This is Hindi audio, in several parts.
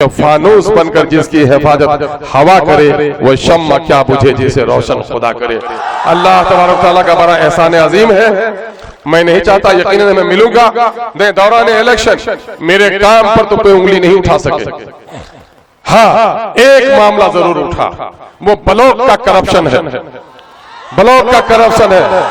फानूस बनकर जिसकी हिफाजत हवा करे वो शम्मा क्या बुझे जिसे रोशन खुदा करे। अल्लाह तबारक तआला का बड़ा एहसान अजीम है। मैं नहीं चाहता यकीनन मैं मिलूंगा दौरान इलेक्शन मेरे काम पर तो कोई उंगली नहीं उठा सके। हाँ, एक मामला जरूर उठा, वो ब्लॉक का करप्शन है। ब्लॉक का करप्शन है।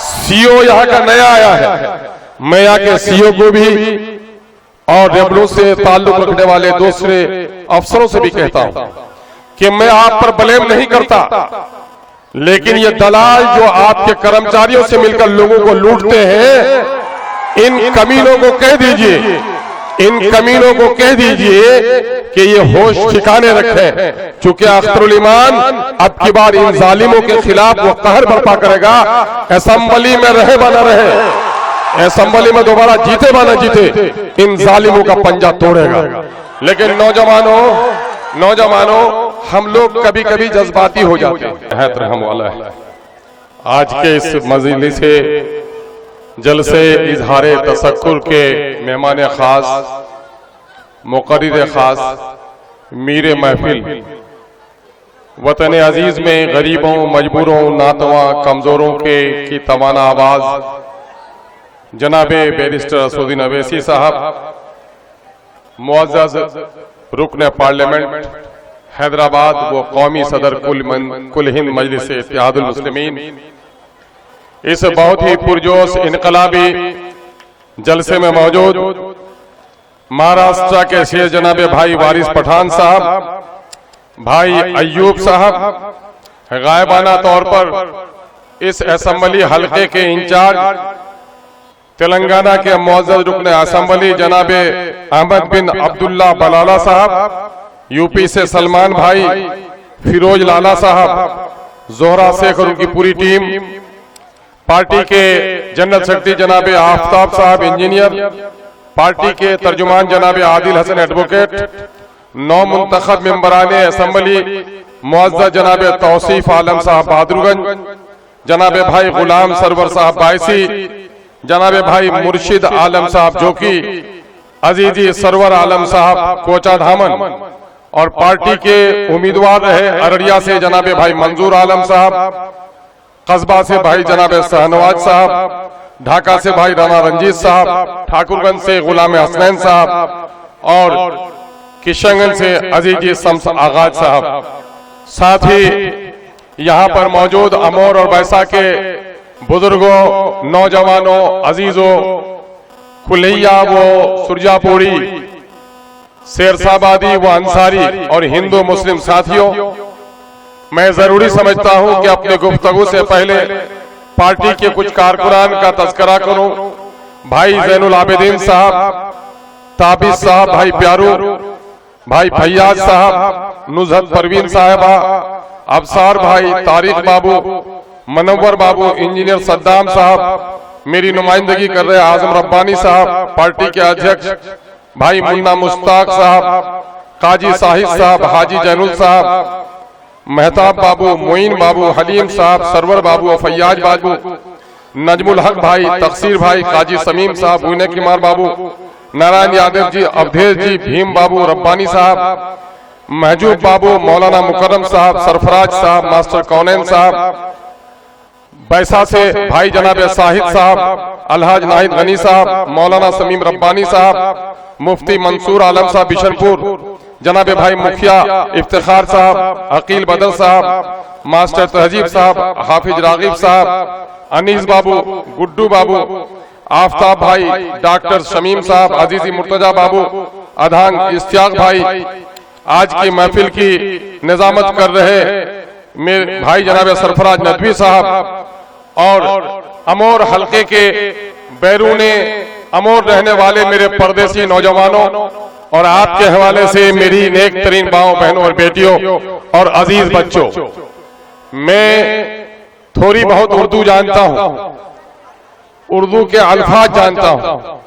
सीओ यहाँ का नया आया है। मैं यहाँ के सीओ को भी और रेवन्यू से ताल्लुक रखने वाले दूसरे अफसरों से भी कहता हूं कि मैं आप पर ब्लेम नहीं करता, लेकिन ये दलाल जो आपके कर्मचारियों से मिलकर लोगों को लूटते हैं, इन कमीनों को कह दीजिए, इन कमीनों को कह दीजिए कि ये होश ठिकाने रखें, क्योंकि अख्तरुल ईमान अब की बार इन जालिमों के खिलाफ वो कहर बर्पा करेगा। असेंबली में रहे बना रहे, असेंबली में दोबारा जीते बना जीते, इन जालिमों का पंजा तोड़ेगा। लेकिन नौजवानों हम लोग कभी कभी जज्बाती हो जाते हैं। आज के इस मजलिस से जलसे इजहार तशक्कुर के मेहमान खास, मुकर्रिर खास, मीर महफिल, वतन अजीज में गरीबों, मजबूरों, नातवा, कमजोरों की तवाना आवाज जनाबे बैरिस्टर असदुद्दीन अवैसी साहब, मुअज़्ज़ज़ रुकन पार्लियामेंट हैदराबाद व कौमी सदर कुल हिंद मजलिस इत्तेहादुल मुस्लिमीन, इस बहुत ही पुरजोश इनकलाबी जलसे में मौजूद महाराष्ट्र के शेर जनाबे भाई वारिस पठान साहब, भाई अयूब साहब, गायबाना तौर पर इस असेंबली हलके के इंचार्ज तेलंगाना के मुअज़्ज़ज़ रुकन असेंबली जनाबे अहमद बिन अब्दुल्ला बलाला साहब, यूपी से सलमान भाई, फिरोज लाला साहब, जोहरा शेख और उनकी पूरी टीम, पार्टी के जनरल सेक्रेटरी जनाबे आफ्ताब साहब इंजीनियर, पार्टी के तर्जुमान जनाबे आदिल हसन एडवोकेट, 9 मुंतखब मेंबराने असेंबली मुअज़्ज़ज़ जनाबे तौसीफ आलम साहब बहादुरगंज, जनाबे भाई गुलाम सरवर साहब बायसी, जनाबे भाई मुर्शिद आलम साहब जोकी, अजीजी सरवर आलम साहब कोचा धामन, और पार्टी के उम्मीदवार रहे अररिया से जनाबे भाई मंजूर आलम साहब, कस्बा से भाई जनाबे शहनवाज साहब, ढाका से भाई राना रंजीत साहब, ठाकुरगंज से गुलाम हसनैन साहब, और किशनगंज से अजीजी शम्स आगाज साहब। साथ ही यहाँ पर मौजूद अमोर और बैसा के बुजुर्गों, नौजवानों, अजीजों, खुलैया वो सुरजापुरी, शेरशाबादी व अंसारी और हिंदू मुस्लिम साथियों, मैं जरूरी समझता हूं कि अपने गुफ्तगू से पहले पार्टी के कुछ कारकुनान का तस्करा करूं। भाई जैनुल आबिदीन साहब, ताबिज साहब, भाई प्यारू, भाई फैयाज साहब, नुज़हत परवीन साहबा, अबसार भाई, तारिक बाबू, मनव्वर बाबू, इंजीनियर सद्दाम साहब, मेरी नुमाइंदगी कर रहे आजम रब्बानी साहब, पार्टी के अध्यक्ष भाई मुन्ना मुश्ताक साहब, काजी साहिद साहब, हाजी जैनुल साहब, मेहताब बाबू, मोइन बाबू, हलीम साहब, सरवर बाबू, फैयाज बाबू, नजमुल हक भाई, तकसीर भाई, काजी समीम साहब, बुने कुमार बाबू, नारायण यादव जी, अवधेश जी, भीम बाबू, रब्बानी साहब, महजूब बाबू, मौलाना मुकर्रम साहब, सरफराज साहब, मास्टर कौनैन साहब, बैसा से भाई जनाबे साहिद साहब, अलहाज नाहिद गनी साहब, मौलाना समीम रब्बानी साहब, मुफ्ती मंसूर आलम साहब बिशनपुर, जनाबे भाई मुखिया इफ्तिखार साहब, अकील बदर साहब, मास्टर तहजीब साहब, हाफिज रागिब साहब, अनीस बाबू, गुड्डू बाबू, आफ्ताब भाई, डॉक्टर शमीम साहब, अजीजी मुर्तजा बाबू, अधांग इश्तियाक भाई, आज की महफिल की निजामत कर रहे मेरे भाई जनाबे सरफराज नदवी साहब, और अमोर हलके के बैरूने अमोर रहने वाले मेरे परदेसी नौजवानों, और आपके हवाले से मेरी नेक तरीन माओ, बहनों और बेटियों और अजीज बच्चों, मैं थोड़ी बहुत उर्दू जानता हूं, उर्दू के अल्फाज जानता हूं,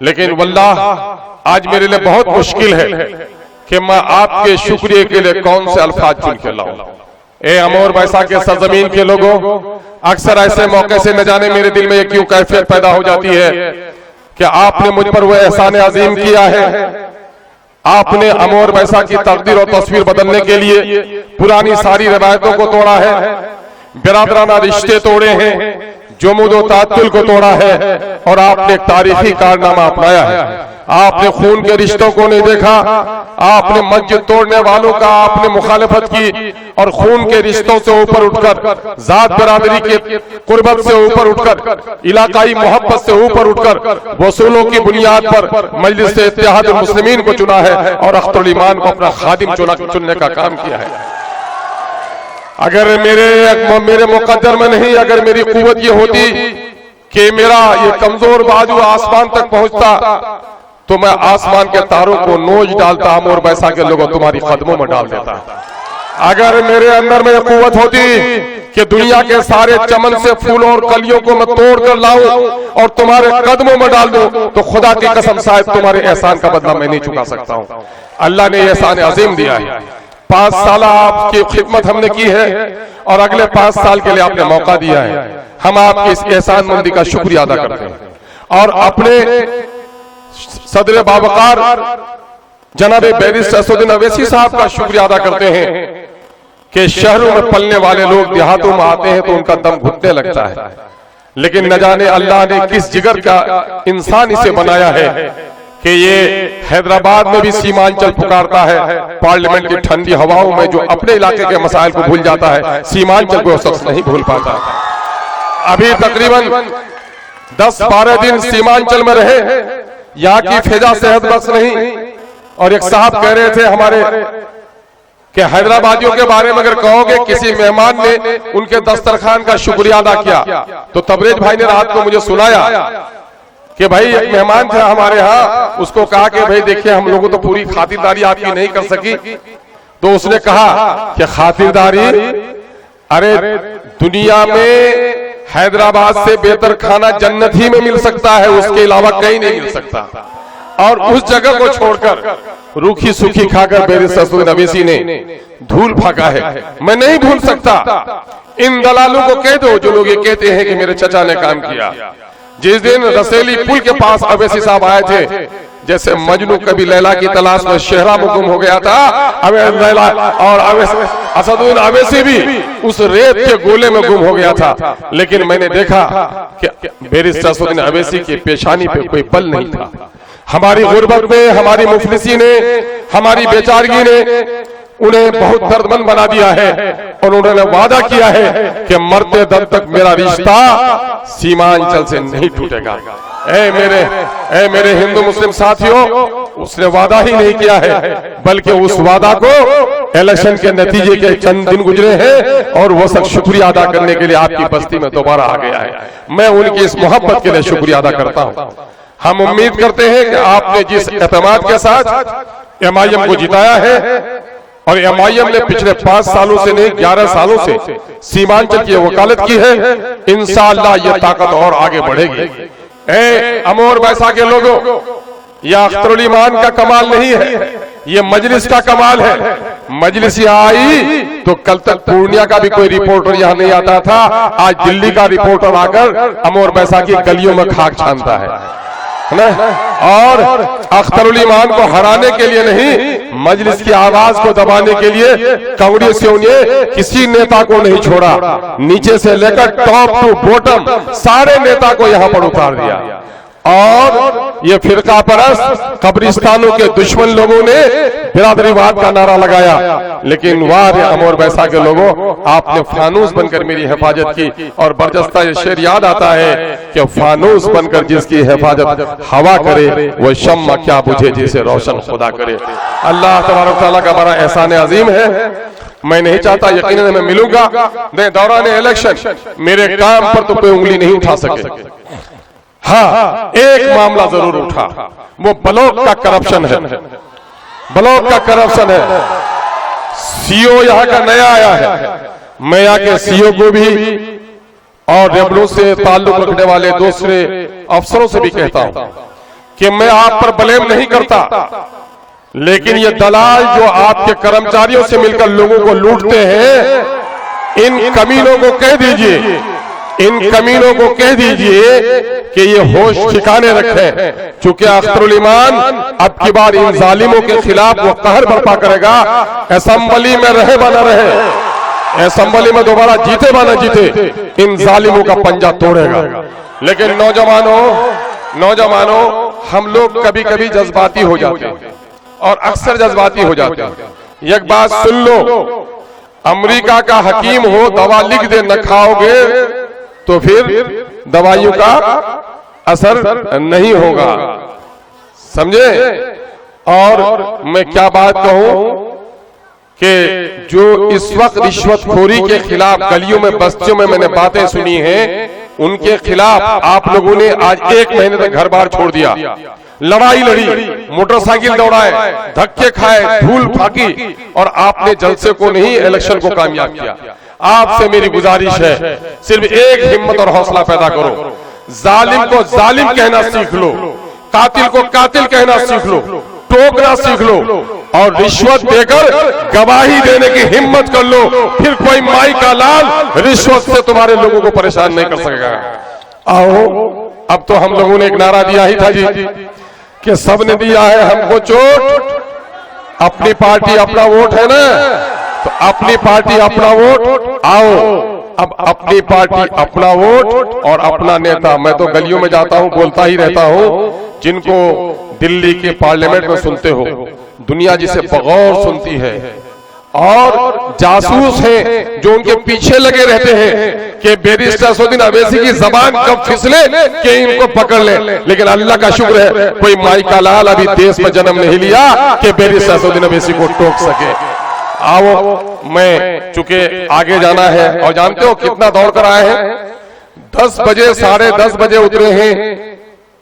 लेकिन वल्लाह आज मेरे लिए बहुत मुश्किल है कि मैं आपके शुक्रिया के लिए कौन से अल्फाज चुन के लाऊं। ए अमोर बैसा के सरजमीन के लोगों, अक्सर ऐसे मौके से न जाने मेरे दिल में क्यों कैफियत पैदा हो जाती है कि आपने मुझ पर वो एहसान अजीम किया है, आपने अमर वैसा की तकदीर और तस्वीर बदलने के लिए पुरानी सारी रवायतों को तोड़ा है, बिरादराना रिश्ते तोड़े हैं, जुमूद और तात्तुल को तोड़ा है और आपने एक तारीखी कारनामा अपनाया है। आपने खून के रिश्तों को नहीं देखा, आपने मस्जिद तोड़ने वालों का आपने मुखालिफत की और खून के रिश्तों से ऊपर उठकर, जात बिरादरी के कुर्बत से ऊपर उठकर, इलाकाई मोहब्बत से ऊपर उठकर वसूलों की बुनियाद पर मजलिस इत्तेहाद मुस्लिमीन को चुना है और अख्तरुल ईमान को अपना खादिम चुनने का काम किया है। अगर मेरे मुकद्दर में नहीं, अगर मेरी कुव्वत ये होती कि मेरा ये कमजोर बाजू आसमान तक पहुंचता तो मैं आसमान के तारों को नोच डालता, और वैसा के लोगों तुम्हारी कदमों में डाल देता। अगर मेरे अंदर में कुव्वत होती कि दुनिया के सारे चमन से फूलों और कलियों को मैं तोड़ कर लाऊं और तुम्हारे कदमों में डाल दूं, तो खुदा की कसम शायद तुम्हारे एहसान का बदला मैं नहीं चुका सकता हूं। अल्लाह ने एहसान अजीम दिया है। 5 साल आपकी खिदमत हमने की है और अगले 5 साल के लिए आपने मौका दिया है। हम आपकी इस एहसानमंदी का शुक्रिया अदा करते हैं और अपने सदर बावकार जनाब बैरिस्टर असदुद्दीन अवैसी साहब का शुक्रिया अदा करते हैं कि शहरों में पलने वाले लोग देहातों में आते हैं तो उनका दम घुटने लगता है, लेकिन न जाने अल्लाह ने किस जिगर का इंसान इसे बनाया है कि ये हैदराबाद में भी सीमांचल पुकारता है। पार्लियामेंट की ठंडी हवाओं में जो अपने इलाके के मसाइल को भूल जाता है, सीमांचल को शख्स नहीं भूल पाता। अभी तकरीबन 10-12 दिन सीमांचल में रहे, यहाँ की फिजा सेहत बख्श नहीं। और एक साहब कह रहे थे हमारे कि हैदराबादियों के बारे में अगर कहोगे किसी मेहमान ने उनके दस्तरखान का शुक्रिया अदा किया, तो तबरेज भाई ने रात को मुझे सुनाया कि भाई एक मेहमान थे हमारे यहाँ, उसको कहा कि भाई देखिए हम लोगों तो पूरी खातिरदारी आपकी नहीं कर सकी, तो उसने कहा कि खातिरदारी, अरे दुनिया में हैदराबाद से बेहतर खाना जन्नत ही में मिल सकता है, उसके अलावा कहीं नहीं मिल सकता। और उस जगह को छोड़कर रूखी सूखी खाकर बैरिस्टर असदुद्दीन अवैसी ने धूल फेंका है। मैं नहीं भूल सकता। इन दलालों को कह दो जो लोग ये कहते हैं कि मेरे चचा ने काम किया। जिस दिन रसेली पुल के पास अवैसी साहब आए थे, जैसे मजनू कभी लैला की तलाश में शहरा में गुम हो गया था, लैला और असदुद्दीन अवैसी भी उस रेत के गोले में गुम हो गया था। लेकिन मैंने देखा कि बैरिस्टर असदुद्दीन अवैसी की पेशानी पे कोई बल नहीं था। हमारी गुर्बत में, हमारी मुफलिसी ने, हमारी बेचारगी ने उन्हें बहुत दर्दमंद बना दिया है और उन्होंने वादा किया है कि मरते दम तक मेरा रिश्ता सीमांचल से नहीं टूटेगा। ऐ मेरे हिंदू मुस्लिम साथियों, उसने वादा ही नहीं किया है, बल्कि उस वादा को इलेक्शन के नतीजे के चंद दिन गुजरे हैं और वो सब शुक्रिया अदा करने के लिए आपकी बस्ती में दोबारा आ गया है। मैं उनकी इस मोहब्बत के लिए शुक्रिया अदा करता हूँ। हम उम्मीद करते हैं कि आपने जिस एतमाद के साथ MIM को जिताया है, और MIM ने पिछले 5 सालों से नहीं 11 सालों से सीमांचल की वकालत की है, इंशाअल्लाह ये ताकत और आगे बढ़ेगी। ए अमर वैसा के लोगों, यह अख्तरुल ईमान का कमाल नहीं है, ये मजलिस का कमाल है। मजलिस यहाँ आई तो कल तक पूर्णिया का भी कोई रिपोर्टर यहाँ नहीं आता था, आज दिल्ली का रिपोर्टर आकर अमर वैसा की गलियों में खाक छानता है ना। और अख्तरुल ईमान को हराने के लिए नहीं, मजलिस की आवाज को दबाने के लिए कांग्रेसियों ने किसी नेता को नहीं छोड़ा। नीचे से लेकर टॉप टू बॉटम सारे नेता को यहाँ पर उतार दिया। और ये फिरका परस्त कब्रिस्तानों के दुश्मन लोगों ने बिरादरीवाद का नारा लगाया, लेकिन वाह अमर वैसा के लोगों, आपने फानूस बनकर मेरी हिफाजत की। और बरजस्ता ये शेर याद आता है कि फानूस बनकर जिसकी हिफाजत हवा करे, वो शम्मा क्या बुझे जिसे रोशन खुदा करे। अल्लाह तबारक तआला का बड़ा एहसान अजीम है। मैं नहीं चाहता, यकीनन मैं मिलूंगा दौरान इलेक्शन, मेरे काम पर तो कोई उंगली नहीं उठा सके। हाँ, एक मामला जरूर उठा, वो ब्लॉक का करप्शन है। ब्लॉक का करप्शन है। सीओ यहाँ का नया आया है। मैं यहाँ के सीओ को भी और रेबलो से ताल्लुक रखने वाले दूसरे अफसरों से भी कहता हूं कि मैं आप पर ब्लेम नहीं करता, लेकिन ये दलाल जो आपके कर्मचारियों से मिलकर लोगों को लूटते हैं, इन कमीनों को कह दीजिए इन कमीनों को कह दीजिए कि ये होश ठिकाने रखें, चूंकि अख्तरुल ईमान अब की बार इन जालिमों के खिलाफ वो कहर बर्पा करेगा। असेंबली में रहे बना रहे, असेंबली में दोबारा जीते बना जीते, इन जालिमों का पंजा तोड़ेगा। लेकिन नौजवानों हम लोग कभी कभी जज्बाती हो जाते हैं और अक्सर जज्बाती हो जाते हैं। एक बात सुन लो, अमेरिका का हकीम हो दवा लिख दे न खाओगे तो फिर दवाइयों का असर नहीं होगा, समझे। और मैं क्या बात कहूं कि जो इस वक्त रिश्वतखोरी के खिलाफ गलियों में बस्तियों में मैंने बातें सुनी हैं, उनके खिलाफ आप लोगों ने आज 1 महीने तक घर बार छोड़ दिया, लड़ाई लड़ी, मोटरसाइकिल दौड़ाए, धक्के खाए, धूल फाकी, और आपने जलसे को नहीं इलेक्शन को कामयाब किया। आपसे मेरी गुजारिश है, सिर्फ एक हिम्मत और हौसला पैदा करो, जालिम को जालिम कहना सीख लो, कातिल को कातिल कहना सीख लो, टोकना सीख लो, और रिश्वत देकर गवाही देने की हिम्मत कर लो। फिर कोई माई का लाल रिश्वत से तुम्हारे लोगों को परेशान नहीं कर सकेगा। आओ, अब तो हम लोगों ने एक नारा दिया ही था जी कि सबने दिया है हमको चोट, अपनी पार्टी अपना वोट है ना, तो अपनी पार्टी अपना वोट। आओ, अब अपनी पार्टी अपना वोट और अपना नेता। मैं तो गलियों में जाता हूं, बोलता ही रहता हूं, जिनको दिल्ली के पार्लियामेंट में सुनते हो, दुनिया जिसे बगौर सुनती है, और जासूस हैं जो उनके पीछे लगे रहते हैं कि बैरिस्टर असदुद्दीन अवैसी की जबान कब फिसले कि इनको पकड़ ले। लेकिन अल्लाह का शुक्र है कोई माई का लाल अभी देश में जन्म नहीं लिया कि बैरिस्टर असदुद्दीन अवैसी को टोक सके। आओ, मैं चूंकि आगे जाना है और जानते हो कितना दौड़ कर आए हैं, 10 बजे 10:30 बजे उतरे हैं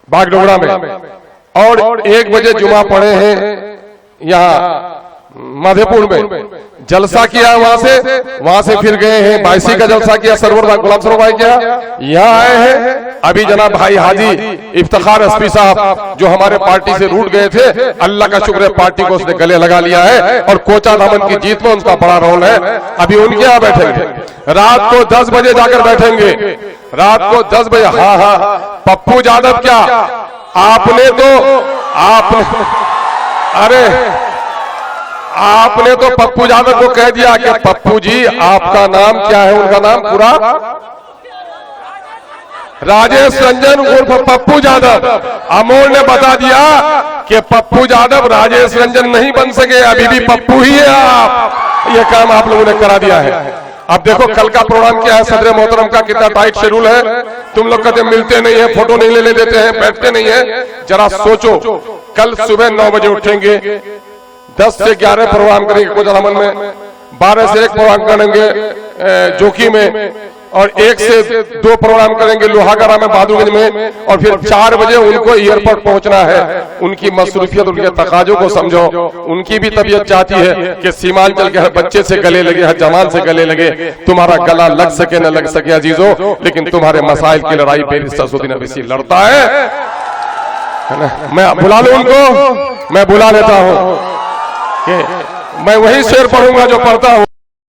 बागडोगरा में, और 1 बजे जुमा पढ़े हैं यहाँ मधेपुर में, जलसा किया वहां से फिर गए हैं बाईसी का जलसा किया, सरवर गुलाम सरोवर भाई किया, यहाँ आए हैं। अभी जनाब भाई हाजी इफ्तिखार एसपी साहब जो हमारे पार्टी से रूठ गए थे, अल्लाह का शुक्र है पार्टी को उसने गले लगा लिया है, और कोचा दामन की जीत में उनका बड़ा रोल है। अभी उनके यहाँ बैठेंगे, रात को 10 बजे जाकर बैठेंगे, रात को 10 बजे। हाँ, पप्पू यादव क्या आपने तो पप्पू यादव को कह दिया कि पप्पू जी आपका नाम क्या है, उनका नाम पूरा राजेश रंजन उर्फ पप्पू यादव। अमोल ने बता दिया कि पप्पू यादव राजेश रंजन नहीं बन सके, अभी भी पप्पू ही है आप। ये काम आप लोगों ने करा दिया है। अब देखो कल का प्रोग्राम क्या है, सदर मोहतरम का कितना टाइट शेड्यूल है। तुम लोग कहते मिलते नहीं है, फोटो नहीं लेने देते हैं, बैठते नहीं है। जरा सोचो, कल सुबह 9 बजे उठेंगे, 10 से 11 प्रोग्राम करेंगे कोचा दामन में, 12 से 1 प्रोग्राम करेंगे जोकी में, और 1 से 2 प्रोग्राम करेंगे लोहागड़ा में, बहादुरगंज में, और फिर 4 बजे उनको एयरपोर्ट पहुंचना है। उनकी मसरूफियत, उनके तकाजों को समझो। उनकी भी तबीयत चाहती है कि सीमांचल के हर बच्चे से गले लगे, हर जवान से गले लगे। तुम्हारा गला लग सके न लग सके अजीजों, लेकिन तुम्हारे मसाइल की लड़ाई बैरिस्टर असदुद्दीन अवैसी लड़ता है ना। मैं बुला लूं उनको, मैं बुला लेता हूं कि मैं वही शेर पढ़ूंगा जो पढ़ता हूं।